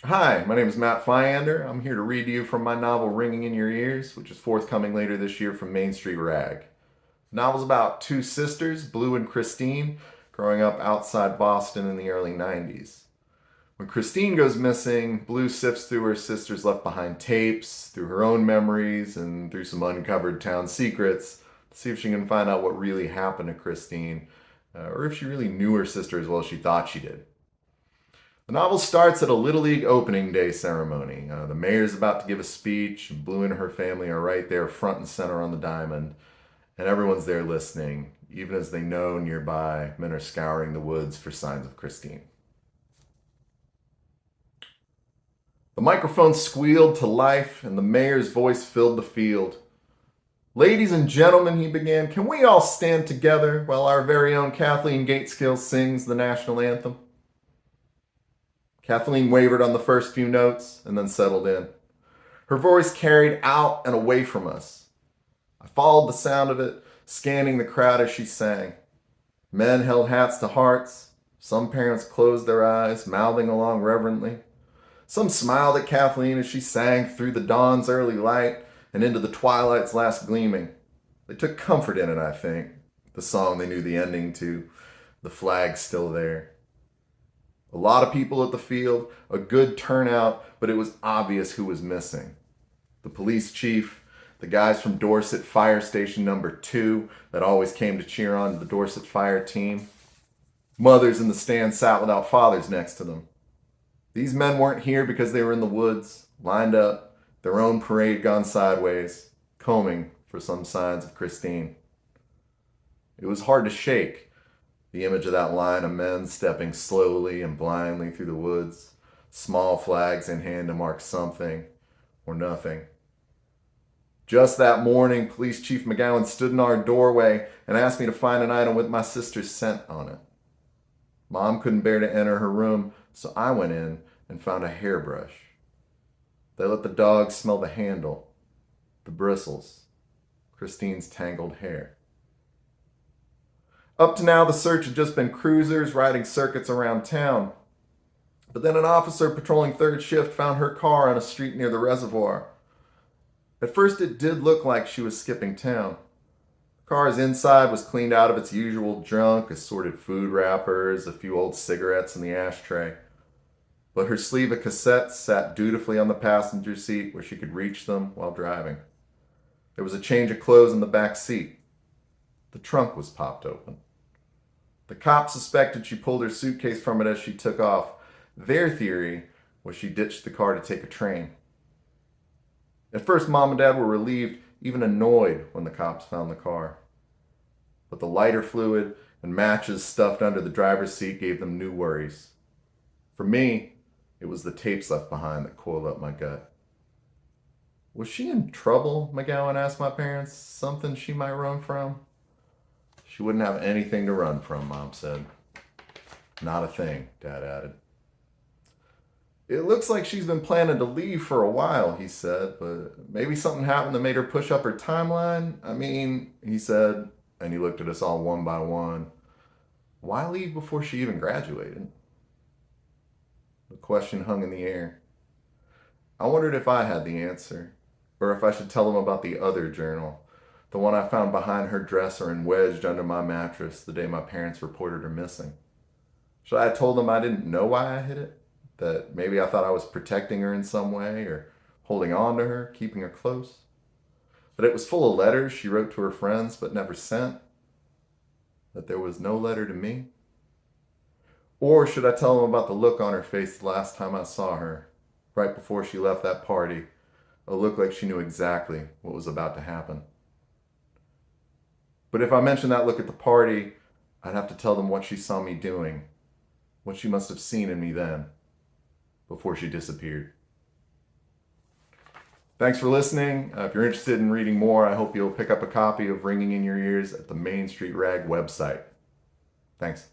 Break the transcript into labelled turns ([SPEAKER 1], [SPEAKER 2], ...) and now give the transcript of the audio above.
[SPEAKER 1] Hi, my name is Matt Fiander. I'm here to read to you from my novel Ringing in Your Ears, which is forthcoming later this year from Main Street Rag. The novel's about two sisters, Blue and Christine, growing up outside Boston in the early 90s. When Christine goes missing, Blue sifts through her sister's left behind tapes, through her own memories, and through some uncovered town secrets to see if she can find out what really happened to Christine, or if she really knew her sister as well as she thought she did. The novel starts at a Little League opening day ceremony. The mayor's about to give a speech, and Blue and her family are right there, front and center on the diamond, and everyone's there listening, even as they know nearby men are scouring the woods for signs of Christine. The microphone squealed to life, and the mayor's voice filled the field. Ladies and gentlemen, he began, can we all stand together while our very own Kathleen Gateskill sings the national anthem? Kathleen wavered on the first few notes and then settled in. Her voice carried out and away from us. I followed the sound of it, scanning the crowd as she sang. Men held hats to hearts. Some parents closed their eyes, mouthing along reverently. Some smiled at Kathleen as she sang through the dawn's early light and into the twilight's last gleaming. They took comfort in it, I think. The song they knew the ending to, the flag still there. A lot of people at the field, a good turnout, but it was obvious who was missing. The police chief, the guys from Dorset Fire Station number 2 that always came to cheer on the Dorset Fire team. Mothers in the stand sat without fathers next to them. These men weren't here because they were in the woods, lined up, their own parade gone sideways, combing for some signs of Christine. It was hard to shake. The image of that line of men stepping slowly and blindly through the woods, small flags in hand to mark something or nothing. Just that morning, Police Chief McGowan stood in our doorway and asked me to find an item with my sister's scent on it. Mom couldn't bear to enter her room, so I went in and found a hairbrush. They let the dog smell the handle, the bristles, Christine's tangled hair. Up to now, the search had just been cruisers riding circuits around town. But then an officer patrolling third shift found her car on a street near the reservoir. At first, it did look like she was skipping town. The car's inside was cleaned out of its usual junk, assorted food wrappers, a few old cigarettes in the ashtray. But her sleeve of cassettes sat dutifully on the passenger seat where she could reach them while driving. There was a change of clothes in the back seat. The trunk was popped open. The cops suspected she pulled her suitcase from it as she took off. Their theory was she ditched the car to take a train. At first, Mom and Dad were relieved, even annoyed, when the cops found the car. But the lighter fluid and matches stuffed under the driver's seat gave them new worries. For me, it was the tapes left behind that coiled up my gut. Was she in trouble? McGowan asked my parents. Something she might run from? She wouldn't have anything to run from, Mom said. Not a thing, Dad added. It looks like she's been planning to leave for a while, he said, but maybe something happened that made her push up her timeline. I mean, he said, and he looked at us all one by one. Why leave before she even graduated? The question hung in the air. I wondered if I had the answer, or if I should tell them about the other journal, the one I found behind her dresser and wedged under my mattress the day my parents reported her missing. Should I have told them I didn't know why I hid it? That maybe I thought I was protecting her in some way, or holding on to her, keeping her close? That it was full of letters she wrote to her friends but never sent? That there was no letter to me? Or should I tell them about the look on her face the last time I saw her, right before she left that party, a look like she knew exactly what was about to happen? But if I mentioned that look at the party, I'd have to tell them what she saw me doing, what she must have seen in me then, before she disappeared. Thanks for listening. If you're interested in reading more, I hope you'll pick up a copy of Ringing in Your Ears at the Main Street Rag website. Thanks.